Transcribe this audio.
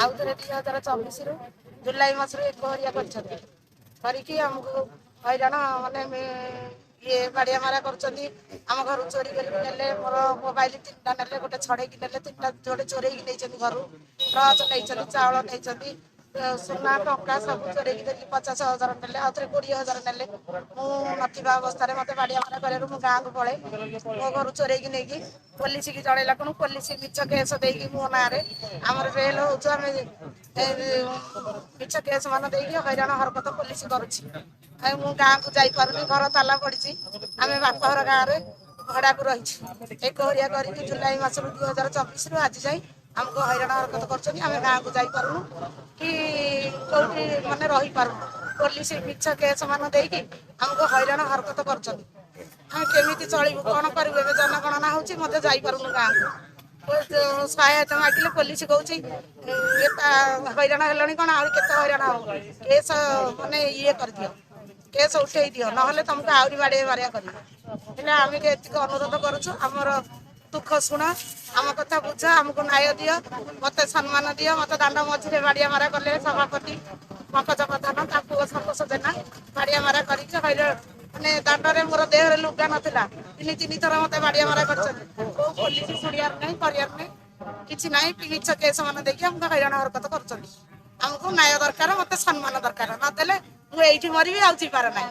आउ थे 2024 जुलाई मस एकहरिया करके आमको हईराण मानने ये बाड़िया मारा कर घर चोरी करके मोर मोबाइल 3टा ने गोटे छड़े ने 3टा जोड़े चोरे घर ट्रच नहीं चाउल नहीं सुना टंका सब चोरे 50,000 ने आउ थे 20,000 ने मुझा अवस्था मत बाड़िया मारा कर गाँव को पड़े मो घर चोरे नहीं पुलिस की जनइला कौन पुलिस मिछ केस देकी मो ना आमर बेल हो मिछ केस मान हईराण हरकत पुलिस करुच्ची गाँव को जापारे घर ताला पड़ी आम बापर गाँव में भड़ा को रही एकहरिया कर जुलाई मस 2024 आज जाए आमको हईराण हरकत कर गाँव को जापारू कि कौटी मानने रही पारू पुलिस मिछ केस मान देकी आमको हईराण हरकत करमी चलू कौन करूँ जनगणना हो मत जापारूँ गाँव को सहायता मागिले पुलिस कौन हईराण है कौन आउ के हईराण हम केस मानने ये कर दियो केस उठे दियो ना तुमको आहरी बाड़े बारिया कर आम अनुरोध करमर दुख शुण आम कथा बुझ आमको न्याय दियो मत सम्मान दियो मत दांड मझे बाड़िया मारा कले सभापति पंकज प्रधान संतोष जेना बाड़िया मारा करने दांडे मोर देह लुगा नाला 3 थर मत बाड़िया मारा कर पुलिस शुणियार नहीं कर किसी ना मिछ केस मान देखिए आमको हईराण हरकत कर आमको न्याय दरकार मत सम्मान दरकार नदेले मुझे मरबी आउ पार ना।